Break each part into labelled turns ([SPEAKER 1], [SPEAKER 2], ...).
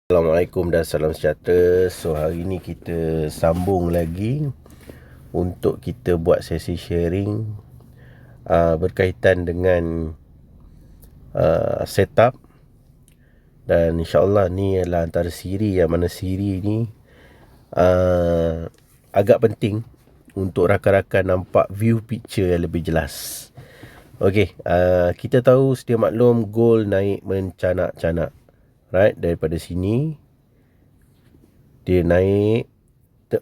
[SPEAKER 1] Assalamualaikum dan salam sejahtera. So hari ni kita sambung lagi untuk kita buat sesi sharing berkaitan dengan setup. Dan insyaAllah ni adalah antara siri yang mana siri ni agak penting untuk rakan-rakan nampak view picture yang lebih jelas. Okey, kita tahu sedia maklum gold naik mencanak-canak. Right, daripada sini dia naik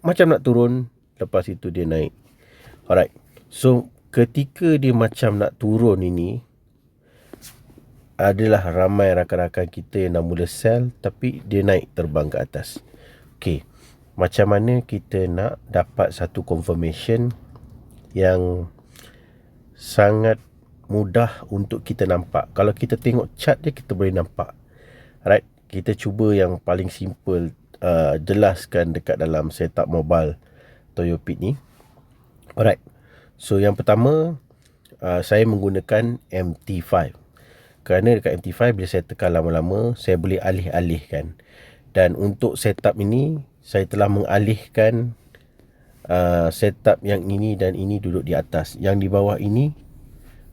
[SPEAKER 1] macam nak turun, lepas itu dia naik. Alright, so ketika dia macam nak turun ini, adalah ramai rakan-rakan kita yang dah mula sell, tapi dia naik terbang ke atas. Okay, macam mana kita nak dapat satu confirmation yang sangat mudah untuk kita nampak. Kalau kita tengok chart dia, kita boleh nampak. Alright, kita cuba yang paling simple, jelaskan dekat dalam setup mobile Toyopit ni. Alright, so yang pertama, saya menggunakan MT5. Kerana dekat MT5 bila saya tekan lama-lama, saya boleh alih-alihkan. Dan untuk setup ini, saya telah mengalihkan setup yang ini dan ini duduk di atas. Yang di bawah ini,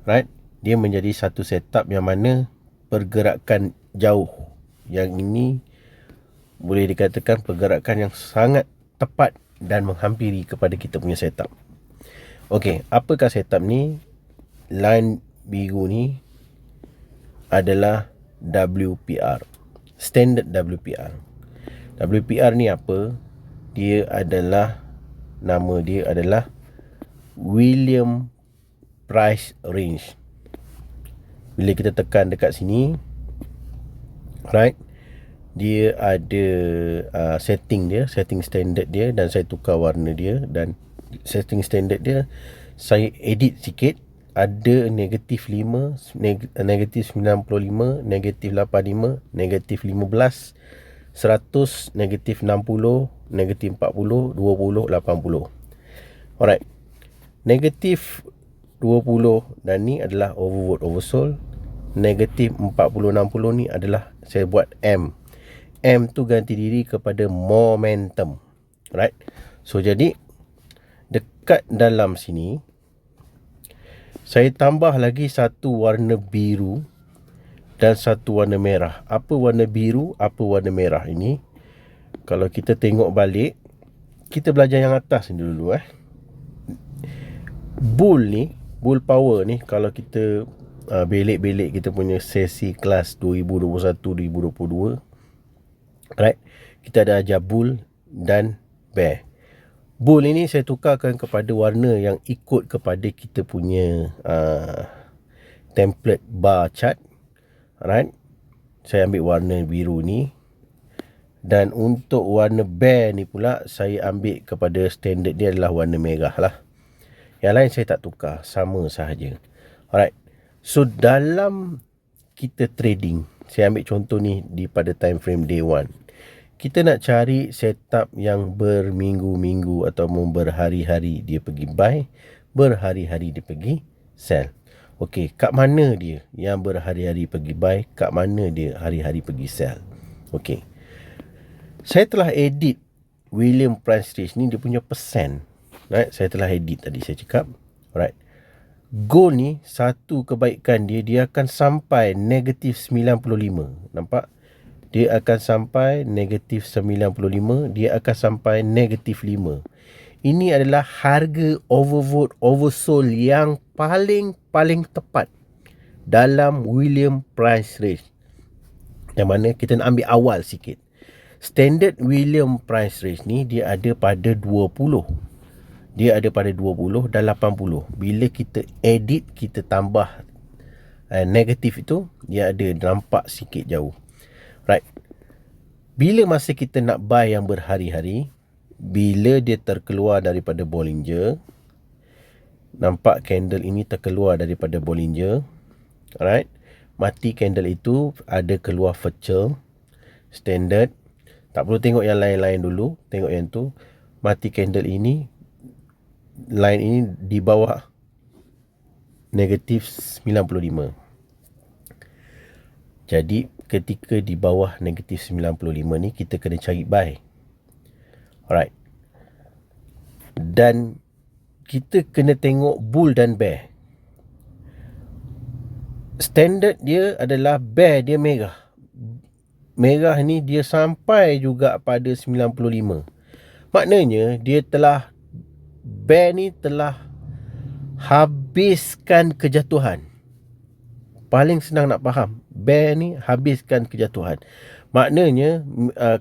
[SPEAKER 1] right, dia menjadi satu setup yang mana pergerakan jauh. Yang ini boleh dikatakan pergerakan yang sangat tepat dan menghampiri kepada kita punya setup. Okey, apakah setup ni? Line biru ni adalah WPR, standard WPR. WPR ni apa? Dia adalah, nama dia adalah Williams Price Range. Bila kita tekan dekat sini, right, dia ada setting dia, setting standard dia, dan saya tukar warna dia. Dan setting standard dia saya edit sikit. Ada negatif 5, negatif 95, negatif 85, negatif 15, 100, negatif 60, negatif 40, 20, 80. Alright, negatif 20 dan ni adalah overvote oversold. Negatif 40, 60 ni adalah saya buat M. M tu ganti diri kepada momentum. Right, so jadi dekat dalam sini saya tambah lagi satu warna biru dan satu warna merah. Apa warna biru, apa warna merah ini? Kalau kita tengok balik, kita belajar yang atas ni dulu. Bull ni, bull power ni, kalau kita belik-belik kita punya sesi kelas 2021-2022, right, kita ada ajar bull dan bear. Bull ini saya tukarkan kepada warna yang ikut kepada kita punya template bar chart. Right, saya ambil warna biru ni. Dan untuk warna bear ni pula, saya ambil kepada standard dia adalah warna merah lah. Yang lain saya tak tukar, sama sahaja. Alright, so dalam kita trading, saya ambil contoh ni pada time frame day 1. Kita nak cari setup yang berminggu-minggu atau berhari-hari dia pergi buy, berhari-hari dia pergi sell. Okey, kat mana dia yang berhari-hari pergi buy, kat mana dia hari-hari pergi sell. Okey, saya telah edit Williams Price Range ni, dia punya persen. Right, saya telah edit tadi saya cakap. Alright, gold ni satu kebaikan dia, dia akan sampai negatif 95. Nampak? Dia akan sampai negatif 95, dia akan sampai negatif 5. Ini adalah harga overvote oversold yang paling tepat dalam Williams Price Range. Yang mana kita nak ambil awal sikit. Standard Williams Price Range ni dia ada pada 20. Dia ada pada 20 dan 80. Bila kita edit, kita tambah negatif itu, dia ada nampak sikit jauh. Right, bila masa kita nak buy yang berhari-hari, bila dia terkeluar daripada Bollinger, nampak candle ini terkeluar daripada Bollinger. Alright, mati candle itu, ada keluar virtual standard. Tak perlu tengok yang lain-lain dulu, tengok yang tu. Mati candle ini, line ini di bawah negatif 95. Jadi ketika di bawah negatif 95 ni kita kena cari buy. Alright. Dan kita kena tengok bull dan bear. Standard dia adalah bear dia merah. Merah ni dia sampai juga pada 95. Maknanya bear ni telah habiskan kejatuhan. Paling senang nak faham, bear ni habiskan kejatuhan. Maknanya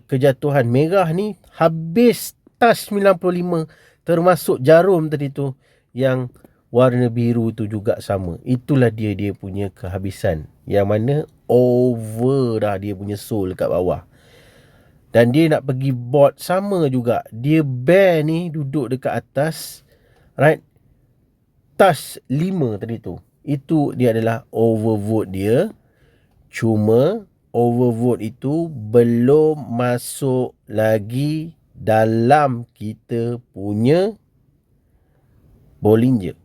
[SPEAKER 1] kejatuhan merah ni habis touch 95, termasuk jarum tadi tu yang warna biru tu juga sama. Itulah dia punya kehabisan, yang mana over dah dia punya soul kat bawah. Dan dia nak pergi board sama juga. Dia bear ni duduk dekat atas, right, touch 5 tadi tu. Itu dia adalah overvote dia. Cuma overvote itu belum masuk lagi dalam kita punya Bollinger.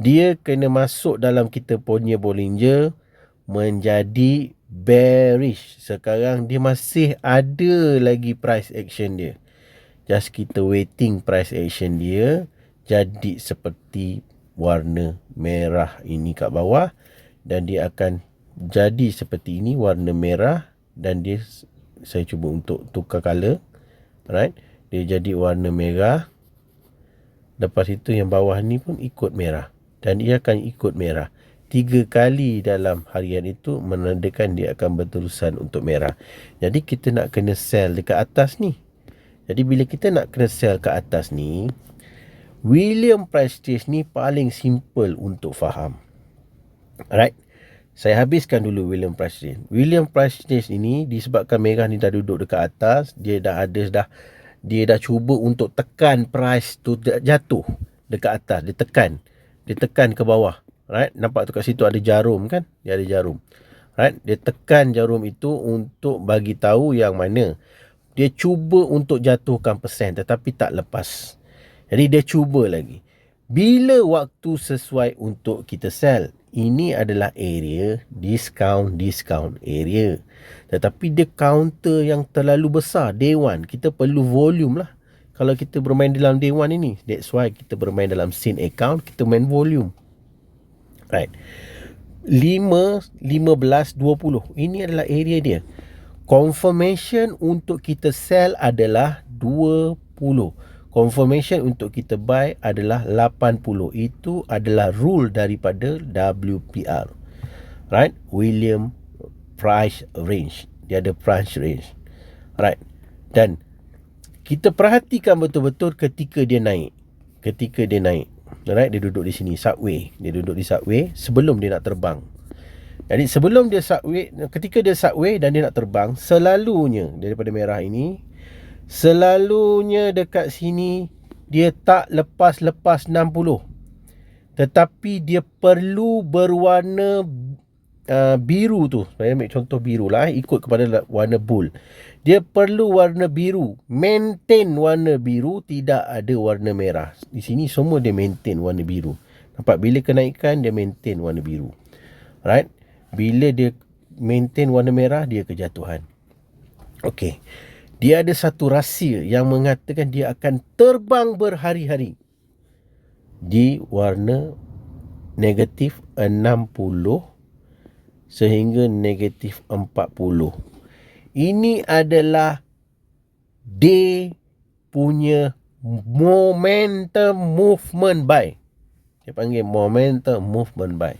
[SPEAKER 1] Dia kena masuk dalam kita punya Bollinger menjadi bearish. Sekarang dia masih ada lagi price action dia. Just kita waiting price action dia jadi seperti warna merah ini kat bawah, dan dia akan jadi seperti ini warna merah, dan saya cuba untuk tukar color, right, dia jadi warna merah. Lepas itu yang bawah ni pun ikut merah, dan ia akan ikut merah 3 kali dalam harian itu, menandakan dia akan berterusan untuk merah. Jadi kita nak kena sell dekat atas ni. Jadi bila kita nak kena sell kat atas ni, William Price Change ni paling simple untuk faham. Alright. Saya habiskan dulu William Price Change. William Price Change ini disebabkan merah ni dah duduk dekat atas, dia dah cuba untuk tekan price tu jatuh dekat atas, dia tekan ke bawah. Right? Nampak tu kat situ ada jarum kan? Dia ada jarum. Right? Dia tekan jarum itu untuk bagi tahu yang mana dia cuba untuk jatuhkan persen, tetapi tak lepas. Jadi dia cuba lagi. Bila waktu sesuai untuk kita sell, ini adalah area discount area. Tetapi dia counter yang terlalu besar day one. Kita perlu volume lah kalau kita bermain dalam day one ini. That's why kita bermain dalam scene account, kita main volume. Right. 5, 15, 20. Ini adalah area dia. Confirmation untuk kita sell adalah 20. Confirmation untuk kita buy adalah 80. Itu adalah rule daripada WPR. Right? William Price Range. Dia ada price range. Right? Dan kita perhatikan betul-betul ketika dia naik. Right? Dia duduk di sini, subway. Dia duduk di subway sebelum dia nak terbang. Jadi sebelum dia subway, ketika dia subway dan dia nak terbang, selalunya daripada merah ini, selalunya dekat sini dia tak lepas 60. Tetapi dia perlu berwarna biru tu. Saya ambil contoh biru lah, ikut kepada warna bull. Dia perlu warna biru, maintain warna biru, tidak ada warna merah. Di sini semua dia maintain warna biru. Nampak, bila kenaikan dia maintain warna biru. Right? Bila dia maintain warna merah, dia kejatuhan. Okey. Dia ada satu rahsia yang mengatakan dia akan terbang berhari-hari di warna negatif 60 sehingga negatif 40. Ini adalah day punya momentum movement buy. Dia panggil momentum movement buy.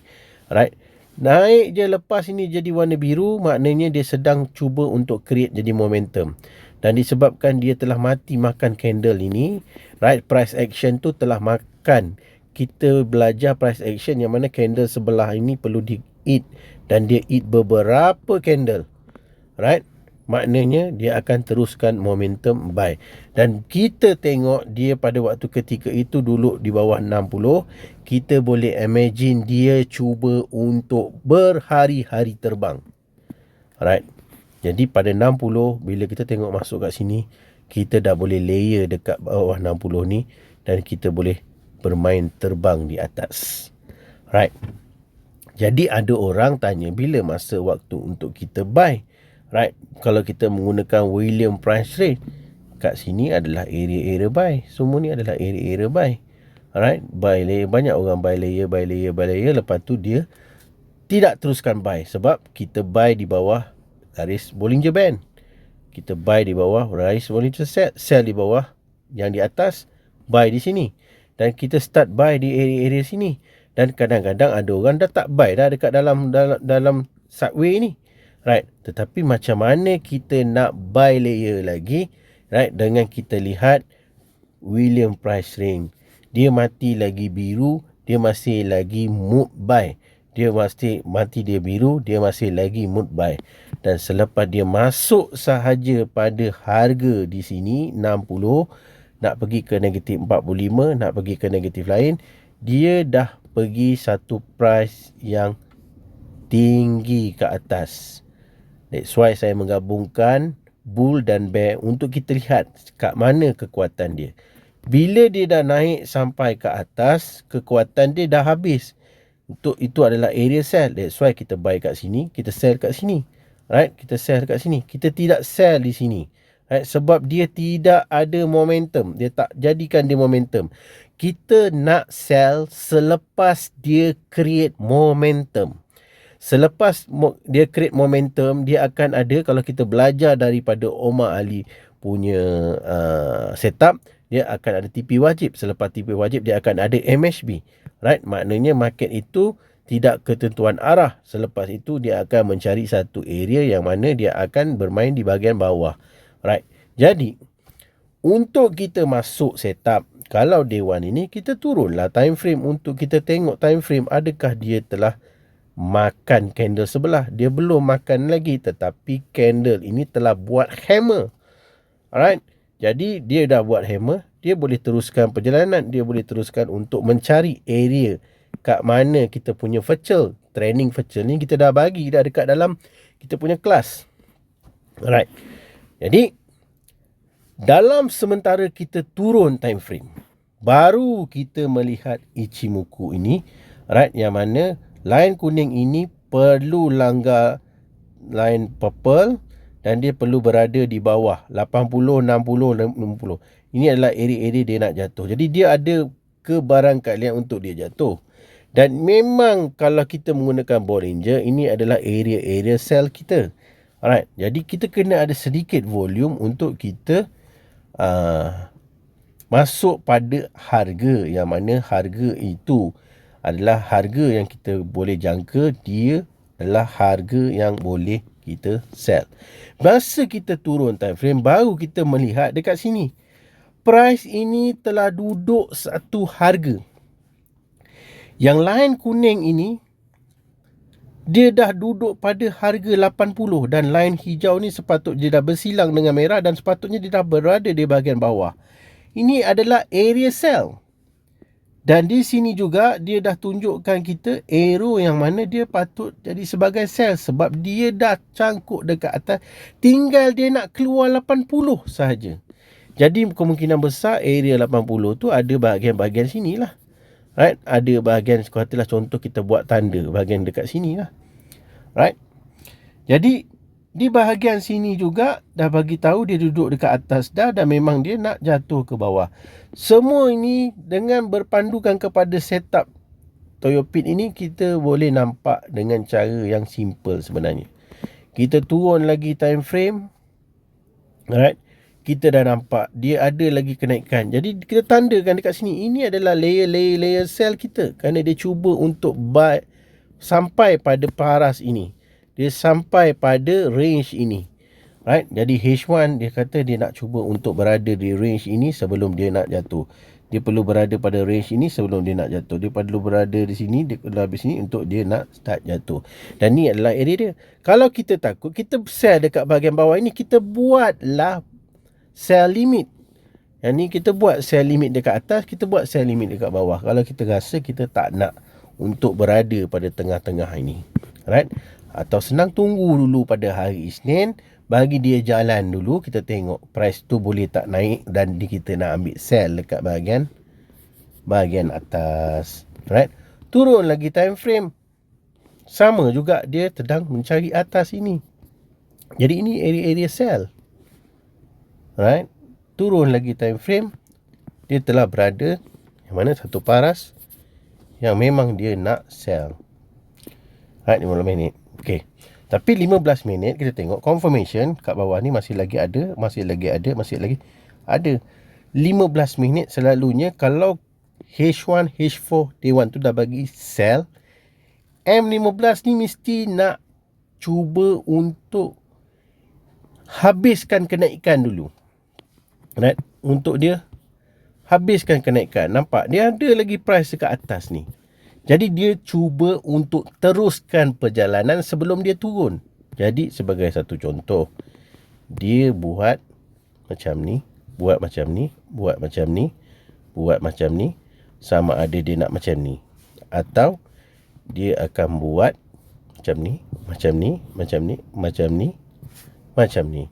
[SPEAKER 1] Right? Naik je lepas ini jadi warna biru, maknanya dia sedang cuba untuk create jadi momentum. Dan disebabkan dia telah mati makan candle ini, right, price action tu telah makan. Kita belajar price action yang mana candle sebelah ini perlu di eat, dan dia eat beberapa candle. Right? Maknanya dia akan teruskan momentum buy. Dan kita tengok dia pada waktu ketika itu dulu di bawah 60. Kita boleh imagine dia cuba untuk berhari-hari terbang. Alright. Jadi pada 60, bila kita tengok masuk kat sini, kita dah boleh layer dekat bawah 60 ni, dan kita boleh bermain terbang di atas. Right. Jadi ada orang tanya bila masa waktu untuk kita buy, right? Kalau kita menggunakan William Price Rate, kat sini adalah area-area buy. Semua ni adalah area-area buy. Alright, buy layer, banyak orang buy layer, lepas tu dia tidak teruskan buy sebab kita buy di bawah garis Bollinger Band. Kita buy di bawah garis Bollinger Set, sell di bawah, yang di atas buy di sini. Dan kita start buy di area-area sini. Dan kadang-kadang ada orang dah tak buy dah dekat dalam subway ni. Right, tetapi macam mana kita nak buy layer lagi? Right, dengan kita lihat William Price Ring. Dia mati lagi biru, dia masih lagi mood buy. Dia masih mati dia biru, dia masih lagi mood buy. Dan selepas dia masuk sahaja pada harga di sini 60, nak pergi ke negatif 45, nak pergi ke negatif lain, dia dah pergi satu price yang tinggi ke atas. That's why saya menggabungkan bull dan bear untuk kita lihat kat mana kekuatan dia. Bila dia dah naik sampai ke atas, kekuatan dia dah habis. Untuk itu adalah area sell. That's why kita buy kat sini, kita sell kat sini. Right? Kita sell kat sini. Kita tidak sell di sini. Right? Sebab dia tidak ada momentum. Dia tak jadikan dia momentum. Kita nak sell selepas dia create momentum. Selepas dia create momentum, dia akan ada, kalau kita belajar daripada Omar Ali punya setup, dia akan ada TP wajib. Selepas TP wajib, dia akan ada MHB. Right? Maknanya market itu tidak ketentuan arah. Selepas itu, dia akan mencari satu area yang mana dia akan bermain di bahagian bawah. Right? Jadi, untuk kita masuk setup, kalau day one ini, kita turunlah time frame untuk kita tengok time frame adakah dia telah makan candle sebelah. Dia belum makan lagi, tetapi candle ini telah buat hammer. Alright. Jadi dia dah buat hammer, dia boleh teruskan perjalanan, dia boleh teruskan untuk mencari area kat mana kita punya virtual, training virtual ni kita dah bagi dah dekat dalam kita punya kelas. Alright. Jadi dalam sementara kita turun time frame, baru kita melihat Ichimoku ini, right, yang mana line kuning ini perlu langgar line purple dan dia perlu berada di bawah 80, 60, 60. Ini adalah area-area dia nak jatuh. Jadi dia ada kebarangkalian untuk dia jatuh. Dan memang kalau kita menggunakan Bollinger, ini adalah area-area sell kita. Alright, jadi kita kena ada sedikit volume untuk kita masuk pada harga, yang mana harga itu adalah harga yang kita boleh jangka, dia adalah harga yang boleh kita sell. Masa kita turun time frame, baru kita melihat dekat sini, price ini telah duduk satu harga. Yang line kuning ini, dia dah duduk pada harga 80, dan line hijau ni sepatutnya dia dah bersilang dengan merah dan sepatutnya dia dah berada di bahagian bawah. Ini adalah area sell. Dan di sini juga dia dah tunjukkan kita arrow yang mana dia patut jadi sebagai sell, sebab dia dah cangkuk dekat atas, tinggal dia nak keluar 80 sahaja. Jadi kemungkinan besar area 80 tu ada bahagian-bahagian sini lah. Right? Ada bahagian, katalah contoh kita buat tanda bahagian dekat sini lah. Right? Jadi di bahagian sini juga dah bagi tahu dia duduk dekat atas dah, dan memang dia nak jatuh ke bawah. Semua ini dengan berpandukan kepada setup Toyopit ini, kita boleh nampak dengan cara yang simple sebenarnya. Kita turun lagi time frame. Right? Kita dah nampak dia ada lagi kenaikan. Jadi kita tandakan dekat sini, ini adalah layer sell kita, kerana dia cuba untuk buy sampai pada paras ini. Dia sampai pada range ini. Right? Jadi H1 dia kata dia nak cuba untuk berada di range ini sebelum dia nak jatuh. Dia perlu berada pada range ini sebelum dia nak jatuh. Dia perlu berada di sini, dia perlu habis sini untuk dia nak start jatuh. Dan ni adalah area dia. Kalau kita takut, kita sell dekat bahagian bawah ini, kita buatlah sell limit. Yang ni kita buat sell limit dekat atas, kita buat sell limit dekat bawah. Kalau kita rasa kita tak nak untuk berada pada tengah-tengah ini. Right? Atau senang tunggu dulu pada hari Isnin, bagi dia jalan dulu, kita tengok price tu boleh tak naik, dan kita nak ambil sell dekat bahagian atas. Right? Turun lagi time frame. sama juga dia sedang mencari atas ini. Jadi ini area-area sell. Right? Turun lagi time frame, dia telah berada yang mana satu paras yang memang dia nak sell. Right, 15 minit. Okay. Tapi 15 minit kita tengok confirmation kat bawah ni masih lagi ada. 15 minit selalunya kalau H1, H4, Day1 tu dah bagi sell, M15 ni mesti nak cuba untuk habiskan kenaikan dulu. Right? Untuk dia habiskan kenaikan. Nampak? Dia ada lagi price dekat atas ni. Jadi dia cuba untuk teruskan perjalanan sebelum dia turun. Jadi sebagai satu contoh, dia buat macam ni, buat macam ni, buat macam ni, buat macam ni, sama ada dia nak macam ni, atau dia akan buat macam ni, macam ni, macam ni, macam ni, macam ni.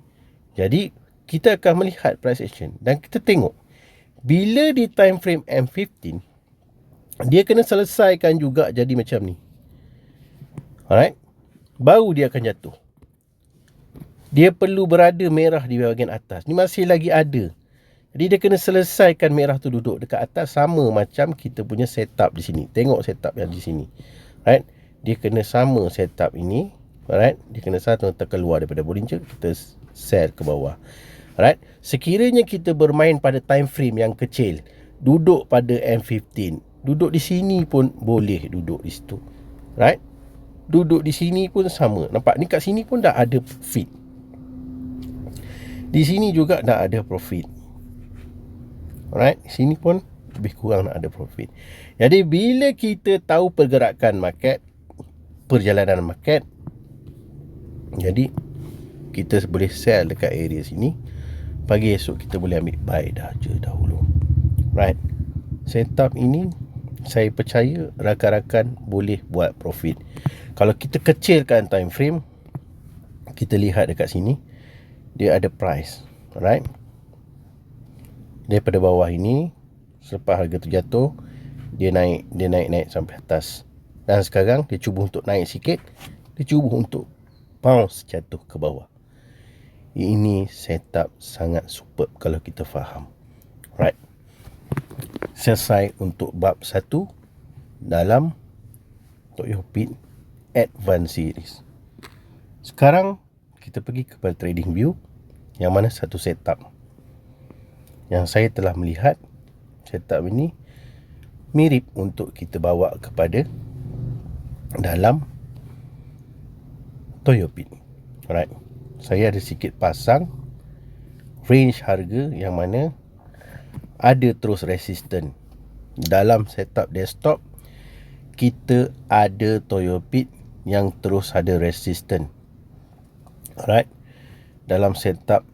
[SPEAKER 1] Jadi kita akan melihat price action dan kita tengok bila di time frame M15 dia kena selesaikan juga jadi macam ni. Alright, baru dia akan jatuh. Dia perlu berada merah di bahagian atas. Ni masih lagi ada. Jadi dia kena selesaikan merah tu duduk dekat atas, sama macam kita punya setup di sini. Tengok setup yang di sini. Right? Dia kena sama setup ini. Alright? Dia kena satu terkeluar daripada Bollinger, kita sell ke bawah. Alright? Sekiranya kita bermain pada time frame yang kecil, duduk pada M15, duduk di sini pun boleh duduk di situ. Right? Duduk di sini pun sama. Nampak ni kat sini pun dah ada profit. Di sini juga dah ada profit. Alright, sini pun lebih kurang nak ada profit. Jadi bila kita tahu pergerakan market, perjalanan market, jadi kita boleh sell dekat area sini. Pagi esok kita boleh ambil buy dah je dahulu. Right. Setup ini saya percaya rakan-rakan boleh buat profit. Kalau kita kecilkan time frame, kita lihat dekat sini, dia ada price. Alright. Daripada bawah ini, selepas harga tu jatuh, dia naik sampai atas. Dan sekarang dia cuba untuk naik sikit, dia cuba untuk bounce jatuh ke bawah. Ini setup sangat superb kalau kita faham. Right. Selesai untuk bab 1 dalam Toyo Pit Advanced Series. Sekarang kita pergi kepada trading view, yang mana satu setup yang saya telah melihat. Setup ini mirip untuk kita bawa kepada dalam Toyo Pit. Alright. Saya ada sikit pasang range harga yang mana ada terus resistant. Dalam setup desktop kita ada Toyo Pit yang terus ada resistant. Alright. Dalam setup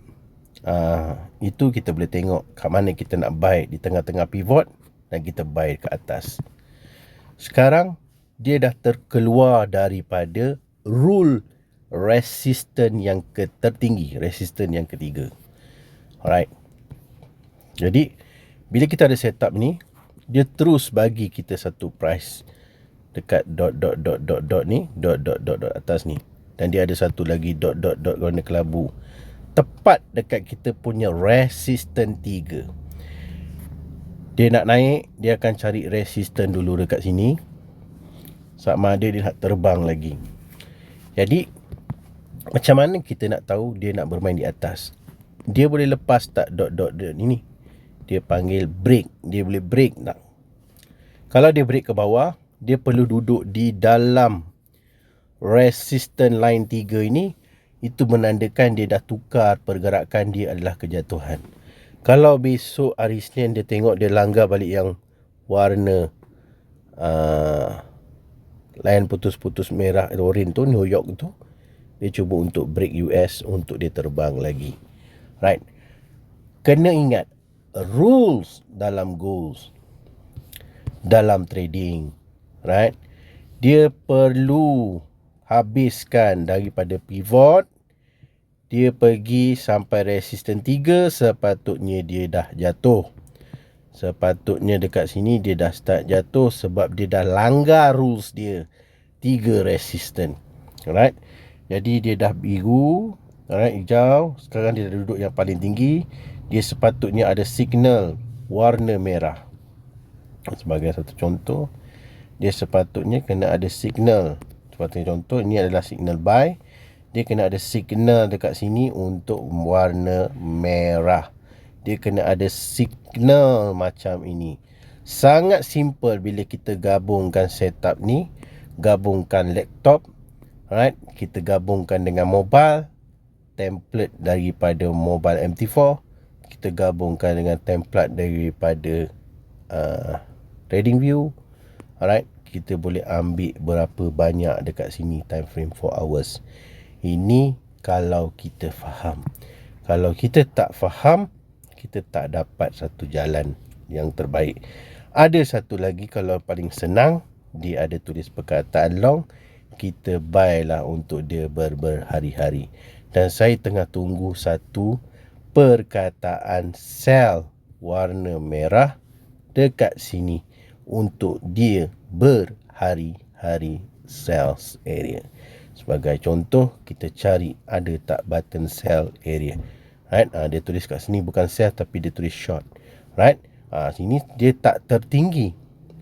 [SPEAKER 1] itu kita boleh tengok kat mana kita nak buy di tengah-tengah pivot dan kita buy ke atas. Sekarang dia dah terkeluar daripada rule resistant yang tertinggi, resistant yang ketiga. Alright. Jadi bila kita ada setup ni, dia terus bagi kita satu price dekat dot ni, dot atas ni, dan dia ada satu lagi dot warna kelabu tepat dekat kita punya resistant 3. Dia nak naik, dia akan cari resistant dulu dekat sini, sama ada dia nak terbang lagi. Jadi macam mana kita nak tahu dia nak bermain di atas? Dia boleh lepas tak dot ini? Dia panggil break. Dia boleh break tak? Kalau dia break ke bawah, dia perlu duduk di dalam resistant line 3 ini. Itu menandakan dia dah tukar pergerakan, dia adalah kejatuhan. Kalau besok hari Isnin dia tengok dia langgar balik yang warna line putus-putus merah orange tu, New York tu, dia cuba untuk break US untuk dia terbang lagi. Right. Kena ingat rules dalam goals, dalam trading. Right. Dia perlu habiskan daripada pivot, dia pergi sampai resistant 3, sepatutnya dia dah jatuh. Sepatutnya dekat sini dia dah start jatuh sebab dia dah langgar rules dia. 3 resisten. Alright. Jadi dia dah biru, alright, hijau. Sekarang dia dah duduk yang paling tinggi. Dia sepatutnya ada signal warna merah. Sebagai satu contoh, dia sepatutnya kena ada signal. Seperti contoh, ini adalah signal buy. Dia kena ada signal dekat sini untuk warna merah. Dia kena ada signal macam ini. Sangat simple bila kita gabungkan setup ni. Gabungkan laptop, alright, kita gabungkan dengan mobile, template daripada mobile MT4, kita gabungkan dengan template daripada TradingView, alright, kita boleh ambil berapa banyak dekat sini time frame 4 hours. Ini kalau kita faham. Kalau kita tak faham, kita tak dapat satu jalan yang terbaik. Ada satu lagi, kalau paling senang, dia ada tulis perkataan long, kita buy lah untuk dia berhari-hari. Dan saya tengah tunggu satu perkataan sell warna merah dekat sini untuk dia berhari-hari sales area. Sebagai contoh, kita cari ada tak button sell area. Right? Dia tulis kat sini bukan sell tapi dia tulis short. Right? Sini dia tak tertinggi.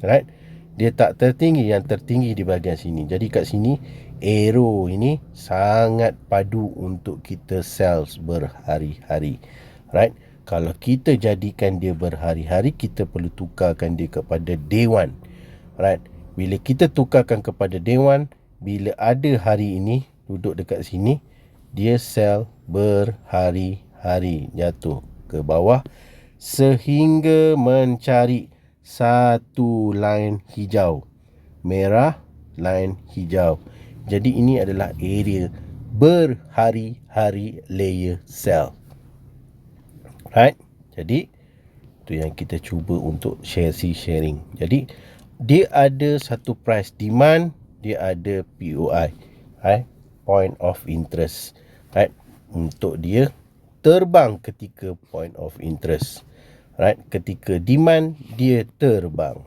[SPEAKER 1] Right? Dia tak tertinggi, yang tertinggi di bahagian sini. Jadi kat sini arrow ini sangat padu untuk kita sales berhari-hari. Right? Kalau kita jadikan dia berhari-hari, kita perlu tukarkan dia kepada day one. Right? Bila kita tukarkan kepada day one, bila ada hari ini duduk dekat sini, dia sell berhari-hari, jatuh ke bawah sehingga mencari satu line hijau, merah, line hijau. Jadi ini adalah area berhari-hari layer sell. Right? Jadi itu yang kita cuba untuk sharing. Jadi dia ada satu price demand, dia ada POI, right? Point of interest, right? Untuk dia terbang ketika point of interest. Right, ketika demand dia terbang.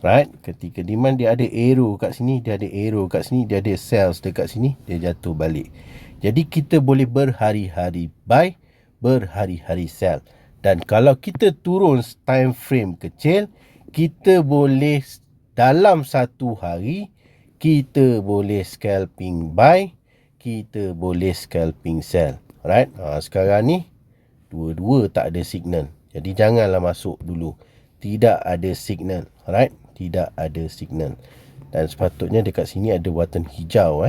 [SPEAKER 1] Right, ketika demand dia ada arrow kat sini, dia ada arrow kat sini, dia ada sales dekat sini, dia jatuh balik. Jadi kita boleh berhari-hari buy, berhari-hari sell. Dan kalau kita turun time frame kecil, kita boleh dalam satu hari, kita boleh scalping buy, kita boleh scalping sell. Right, sekarang ni dua-dua tak ada signal. Jadi janganlah masuk dulu. Tidak ada signal. Alright? Tidak ada signal. Dan sepatutnya dekat sini ada button hijau.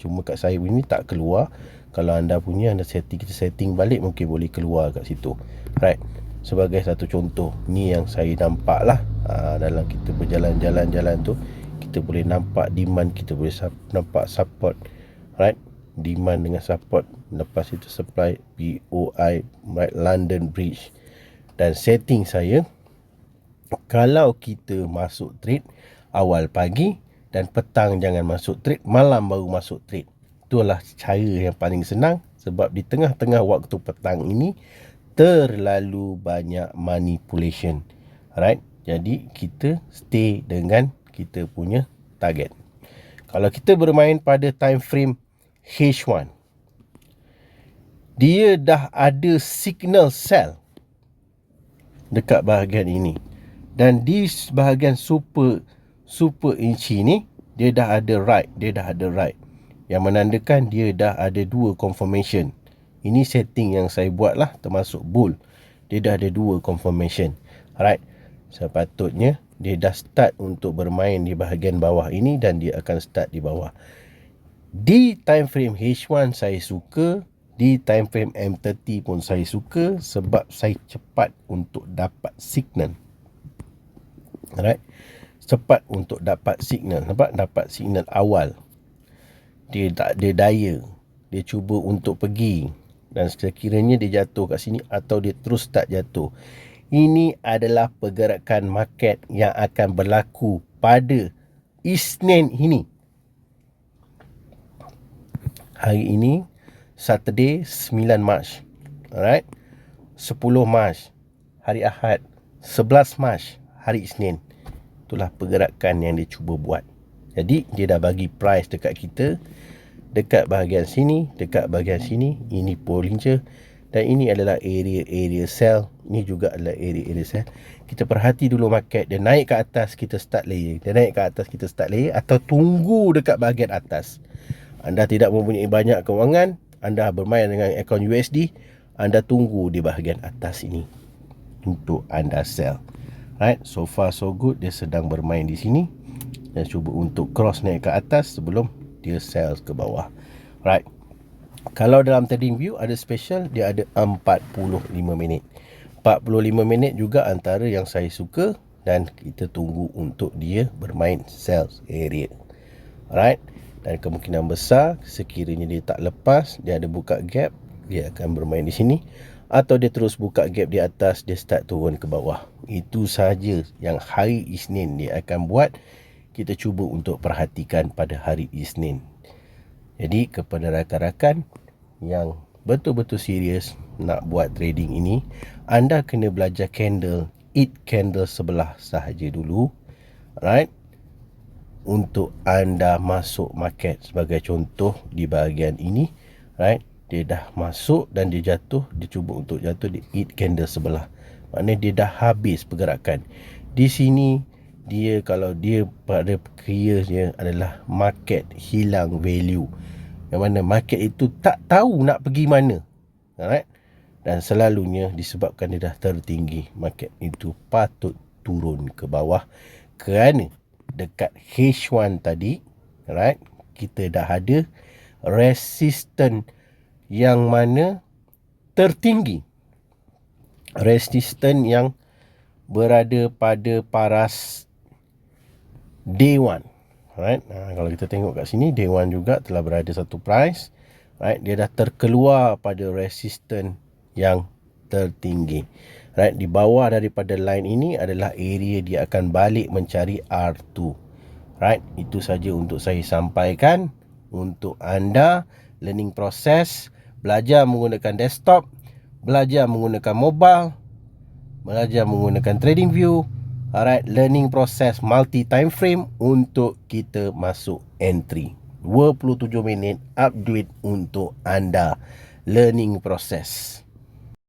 [SPEAKER 1] Cuma kat saya ini tak keluar. Kalau anda punya, anda kita setting balik, mungkin boleh keluar kat situ. Right? Sebagai satu contoh, ni yang saya nampak lah. Dalam kita berjalan-jalan tu, kita boleh nampak demand, kita boleh nampak support. Right? Demand dengan support. Lepas itu supply, POI, right, London Bridge. Dan setting saya, kalau kita masuk trade awal pagi dan petang jangan masuk trade, malam baru masuk trade. Itulah cara yang paling senang, sebab di tengah-tengah waktu petang ini terlalu banyak manipulation. Alright? Jadi kita stay dengan kita punya target. Kalau kita bermain pada time frame H1, dia dah ada signal sell dekat bahagian ini. Dan di bahagian super inci ni, dia dah ada right. Yang menandakan dia dah ada dua confirmation. Ini setting yang saya buat lah, termasuk bull. Dia dah ada dua confirmation. Alright. Sepatutnya dia dah start untuk bermain di bahagian bawah ini, dan dia akan start di bawah. Di time frame H1 saya suka, di time frame M30 pun saya suka, sebab saya cepat untuk dapat signal. Alright. Cepat untuk dapat signal. Nampak? Dapat signal awal. Dia tak ada daya. Dia cuba untuk pergi. Dan sekiranya dia jatuh kat sini, atau dia terus start jatuh. Ini adalah pergerakan market yang akan berlaku pada Isnin ini. Hari ini Saturday 9 Mac. Alright. 10 Mac hari Ahad. 11 Mac hari Isnin. Itulah pergerakan yang dia cuba buat. Jadi dia dah bagi price dekat kita, dekat bahagian sini, dekat bahagian sini. Ini Bollinger dan ini adalah area sell. Ini juga adalah area sell. Kita perhati dulu market, dia naik ke atas, kita start layer. Dia naik ke atas, kita start layer, atau tunggu dekat bahagian atas. Anda tidak mempunyai banyak kewangan, anda bermain dengan akaun USD, anda tunggu di bahagian atas ini untuk anda sell. Right, so far so good. Dia sedang bermain di sini dan cuba untuk cross naik ke atas sebelum dia sell ke bawah. Right, kalau dalam trading view ada special, dia ada 45 minit. 45 minit juga antara yang saya suka, dan kita tunggu untuk dia bermain sales area. Alright, dan kemungkinan besar sekiranya dia tak lepas, dia ada buka gap, dia akan bermain di sini, atau dia terus buka gap di atas, dia start turun ke bawah. Itu saja yang hari Isnin dia akan buat. Kita cuba untuk perhatikan pada hari Isnin. Jadi kepada rakan-rakan yang betul-betul serius nak buat trading ini, anda kena belajar candle, eat candle sebelah sahaja dulu. Right, untuk anda masuk market. Sebagai contoh di bahagian ini, right, dia dah masuk dan dia jatuh, dia cuba untuk jatuh di eat candle sebelah. Maknanya dia dah habis pergerakan. Di sini dia, kalau dia pada krianya adalah market hilang value, yang mana market itu tak tahu nak pergi mana. Alright, dan selalunya disebabkan dia dah tertinggi, market itu patut turun ke bawah, kerana dekat H1 tadi, right, kita dah ada resisten yang mana tertinggi. Resisten yang berada pada paras day 1. Right, kalau kita tengok kat sini, day 1 juga telah berada satu price. Right, dia dah terkeluar pada resisten yang tertinggi. Right, di bawah daripada line ini adalah area dia akan balik mencari R2. Right, itu saja untuk saya sampaikan. Untuk anda learning proses, belajar menggunakan desktop, belajar menggunakan mobile, belajar menggunakan trading view. Alright, learning proses multi time frame untuk kita masuk entry. 27 minit update untuk anda learning proses.